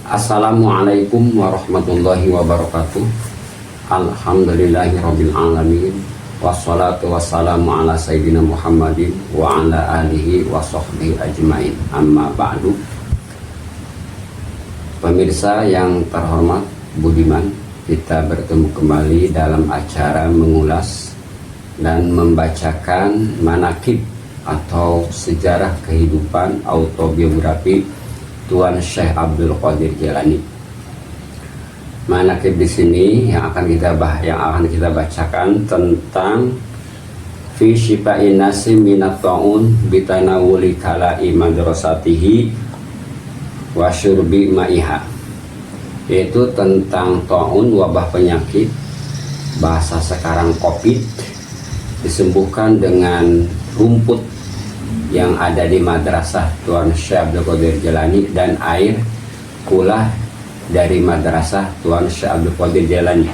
Assalamualaikum warahmatullahi wabarakatuh. Alhamdulillahirabbil alamin. Wassalatu wassalamu ala sayyidina Muhammadin wa ala alihi wa sahbihi ajmain. Amma ba'du. Pemirsa yang terhormat, budiman, kita bertemu kembali dalam acara mengulas dan membacakan manaqib atau sejarah kehidupan autobiografi Tuan Syekh Abdul Qadir Jailani. Manaqib di sini yang akan kita bacakan tentang fi syifa'in nasi minat ta'un bitanawuli kala'i madrasatihi wa syurbi ma'iha, yaitu tentang ta'un, wabah penyakit, bahasa sekarang COVID, disembuhkan dengan rumput yang ada di madrasah Tuan Syekh Abdul Qadir Jailani dan air kulah dari madrasah Tuan Syekh Abdul Qadir Jailani.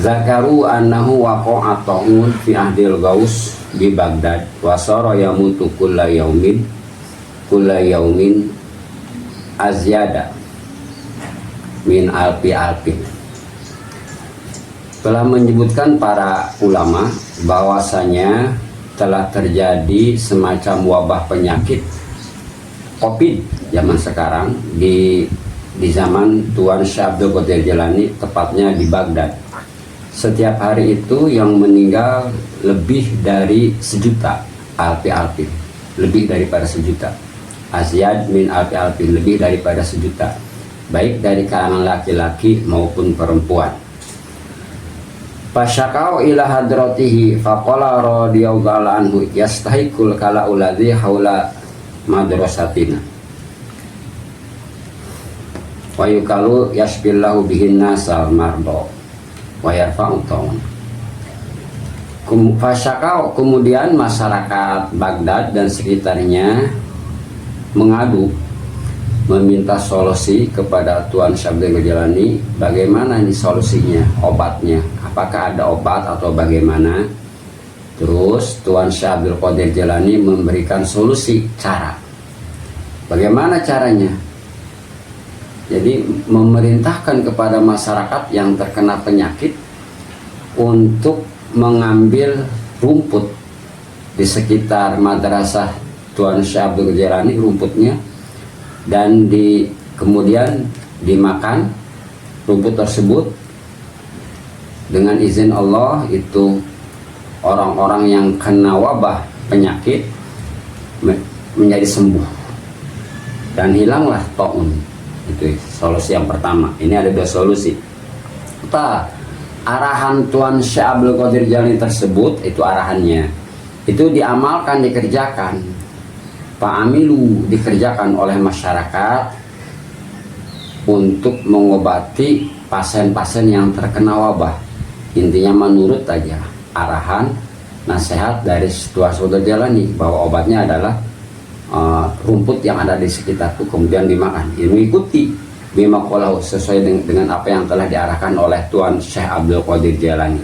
Zakaru annahu waqa'a ta'un fi ahdil Gaus di Baghdad wa sara yamutu kulla yaumin azyada min alpi. Telah menyebutkan para ulama bahwasanya telah terjadi semacam wabah penyakit COVID zaman sekarang di zaman Tuan Syekh Abdul Qadir Jailani, tepatnya di Baghdad. Setiap hari itu yang meninggal lebih dari 1 juta alpi, lebih daripada 1 juta. Azyad min alpi, lebih daripada 1 juta, baik dari kalangan laki-laki maupun perempuan. Fasyakau ila hadratihi faqala radhiyallahu anhu yastahiqul kala uladhi haula madrasatina wa yukalu yashbillahu bihin nasal mardo wa yarfa'u ta'un. Fasyakau, kemudian masyarakat Baghdad dan sekitarnya mengadu, meminta solusi kepada Tuan Syekh Abdul Qadir Jailani. Bagaimana ini solusinya, obatnya, apakah ada obat atau bagaimana? Terus Tuan Syekh Abdul Qadir Jailani memberikan solusi, cara. Bagaimana caranya? Jadi memerintahkan kepada masyarakat yang terkena penyakit untuk mengambil rumput di sekitar madrasah Tuan Syekh Abdul Qadir Jailani, rumputnya, dan kemudian dimakan rumput tersebut. Dengan izin Allah, itu orang-orang yang kena wabah penyakit menjadi sembuh dan hilanglah ta'un. Itu solusi yang pertama. Ini ada 2 solusi. Arahan Tuan Syekh Abdul Qadir Jailani tersebut, itu arahannya, itu diamalkan, dikerjakan. Fa'amilu, dikerjakan oleh masyarakat untuk mengobati pasien-pasien yang terkena wabah. Intinya menurut aja arahan nasihat dari Tuan Syekh Abdul Qadir Jailani bahwa obatnya adalah rumput yang ada di sekitar itu, kemudian dimakan. Ini mengikuti bima qalahu, sesuai dengan apa yang telah diarahkan oleh Tuan Syekh Abdul Qadir Jailani.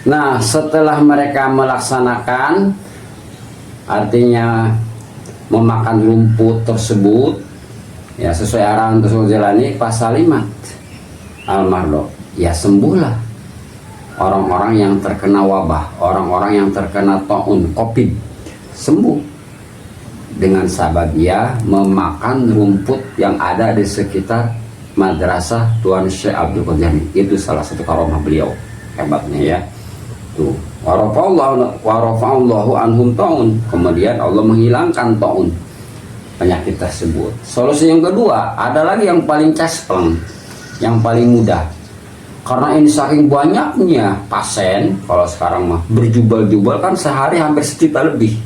Nah, setelah mereka melaksanakan, artinya memakan rumput tersebut ya sesuai arahan Tuan Syekh Jailani, pasalimat al-mardo, ya sembuhlah orang-orang yang terkena wabah, orang-orang yang terkena ta'un, COVID, sembuh dengan sabab dia memakan rumput yang ada di sekitar madrasah Tuan Syekh Abdul Qadir. Itu salah satu karomah beliau, hebatnya ya. Tuh, warafa'allahu anhum ta'un, kemudian Allah menghilangkan ta'un, penyakit tersebut. Solusi yang kedua, ada lagi yang paling cespleng, yang paling mudah. Karena ini saking banyaknya pasien, kalau sekarang mah berjubel-jubel kan, sehari hampir 1 juta lebih.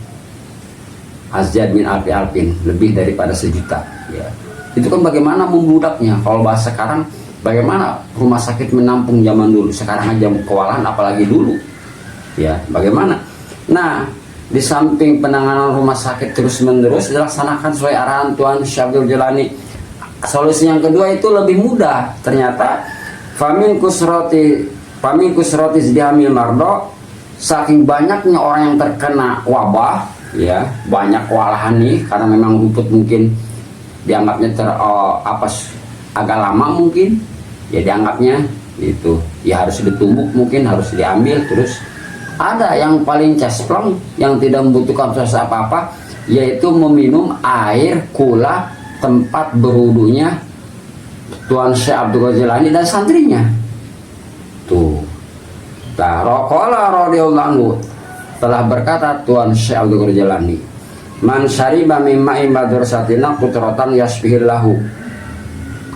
Azyad min alpin, lebih daripada 1 juta ya. Itu kan bagaimana membudaknya, kalau bahasa sekarang bagaimana rumah sakit menampung zaman dulu, sekarang aja kewalahan apalagi dulu ya, bagaimana? Nah, di samping penanganan rumah sakit terus-menerus dilaksanakan sesuai arahan Tuan Syekh Abdul Jailani, solusi yang kedua itu lebih mudah. Ternyata famin kusroti zdihamil mardo, saking banyaknya orang yang terkena wabah ya, banyak kewalahan nih, karena memang rumput mungkin dianggapnya agak lama mungkin, ya dianggapnya itu ya harus ditumbuk, mungkin harus diambil. Terus ada yang paling cesplong yang tidak membutuhkan proses apa-apa, yaitu meminum air kula tempat berwudunya Tuan Syekh Abdul Qadir Jilani dan santrinya. Tuh. Qala radhiyallahu anhu, telah berkata Tuan Syekh Abdul Qadir Jilani, man syariba mimma madrasatina qutratan yasbihillahu.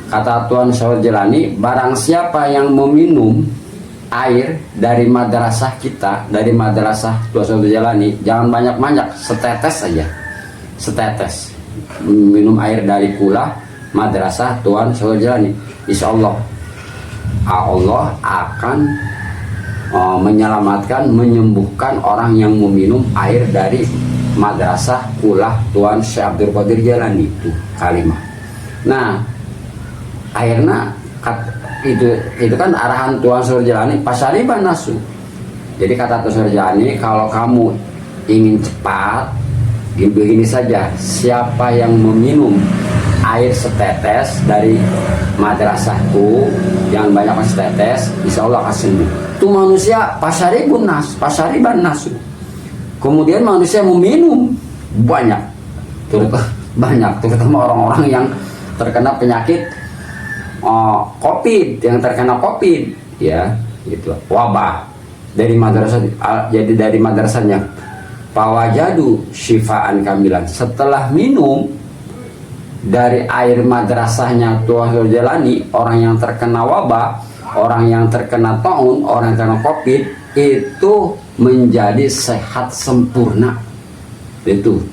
Kata Tuan Syekh Jilani, barang siapa yang meminum air dari madrasah kita, dari madrasah Tuan Syekh Jilani, jangan banyak-banyak, setetes saja, setetes, minum air dari kula madrasah Tuan Syekh Jilani, insya Allah Allah akan menyelamatkan, menyembuhkan orang yang meminum air dari madrasah kula Tuan Syekh Abdul Qadir Jilani. Itu kalimat. Nah, akhirnya itu kan arahan Tuan Syekh Jilani, pasariban nasu. Jadi kata Tuan Syekh Jilani, kalau kamu ingin cepat, begini saja, siapa yang meminum air setetes dari madrasahku, yang banyak setetes, insya Allah akan sembuh. Itu manusia pasariban nasu. Kemudian manusia meminum banyak, terutama orang-orang yang terkena penyakit COVID, yang terkena COVID, ya, gitu, wabah dari madrasah. Jadi dari madrasahnya pawajadu syifaan kamilan. Setelah minum dari air madrasahnya Tuan Syekh Jilani, orang yang terkena wabah, orang yang terkena taun, orang yang terkena COVID itu menjadi sehat sempurna. Itu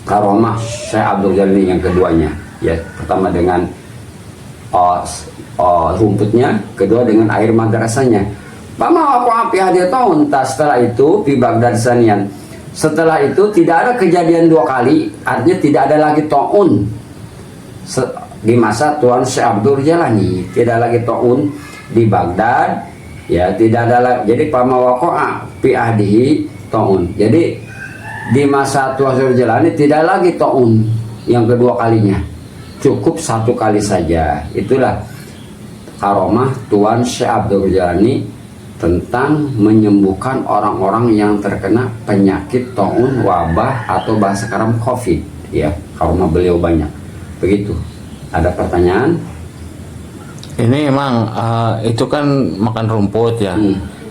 karomah Syekh Abdul Jilani yang keduanya, ya, pertama dengan rumputnya, kedua dengan air madrasahnya. Pama aku api hadir tahun. Setelah itu di Baghdad Sanian, setelah itu tidak ada kejadian dua kali, artinya tidak ada lagi taun di masa Tuan Syekh Abdul Jilani, tidak lagi taun di Baghdad, ya, tidak ada lagi. Jadi pama waqa'a fi ahdihi taun. Jadi di masa Tuan Syekh Jilani tidak lagi taun yang kedua kalinya, cukup satu kali saja. Itulah karomah Tuan Syekh Abdul Jilani tentang menyembuhkan orang-orang yang terkena penyakit taun, wabah, atau bahasa sekarang COVID, ya, karomah beliau banyak. Begitu. Ada pertanyaan? Ini emang itu kan makan rumput ya.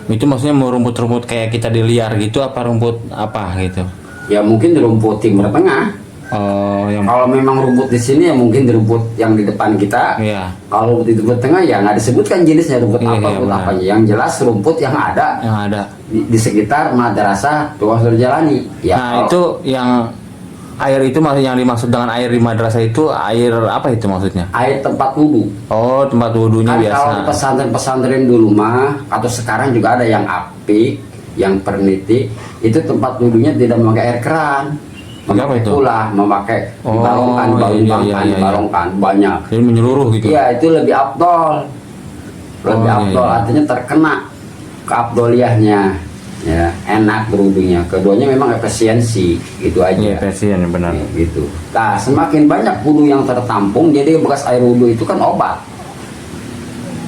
Itu maksudnya mau rumput-rumput kayak kita di liar gitu, apa rumput apa gitu? Ya mungkin rumput Timur Tengah. Kalau memang rumput di sini ya mungkin rumput yang di depan kita. Iya. Kalau di Timur Tengah ya nggak disebutkan jenisnya rumput apa, rumput apa. Yang jelas rumput yang ada. Di sekitar madrasah Tuan Syekh Jilani. Ya, nah itu yang air itu maksudnya, yang dimaksud dengan air di madrasah itu air apa itu maksudnya? Air tempat wudhu. Oh, tempat wudhunya kan biasa. Kalau di pesantren-pesantren dulu mah, atau sekarang juga ada yang apik, yang peneliti, itu tempat wudhunya tidak memakai air keran, memakai pula, memakai dibalongkan, dibalongkan banyak. Jadi menyeluruh gitu. Iya, itu lebih afdol, artinya terkena keabdoliyahnya. Ya, enak berwudunya. Keduanya memang efisiensi, itu aja. Iya, efisien, benar. Gitu. Nah, semakin banyak wudhu yang tertampung, jadi bekas air wudhu itu kan obat.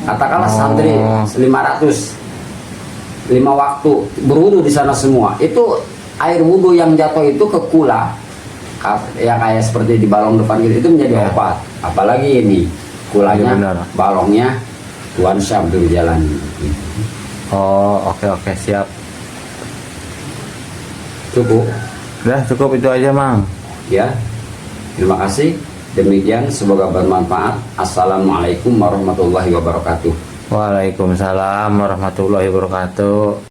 Katakanlah santri 500, 5 waktu berwudhu di sana semua. Itu air wudhu yang jatuh itu ke kula, yang kayak seperti di balong depan gitu, itu menjadi obat. Apalagi ini kulanya, balongnya Tuan Syekh Abdul Jilani. Oh, oke, siap. Cukup. Udah cukup itu aja, Mang. Ya. Terima kasih. Demikian, semoga bermanfaat. Assalamualaikum warahmatullahi wabarakatuh. Waalaikumsalam warahmatullahi wabarakatuh.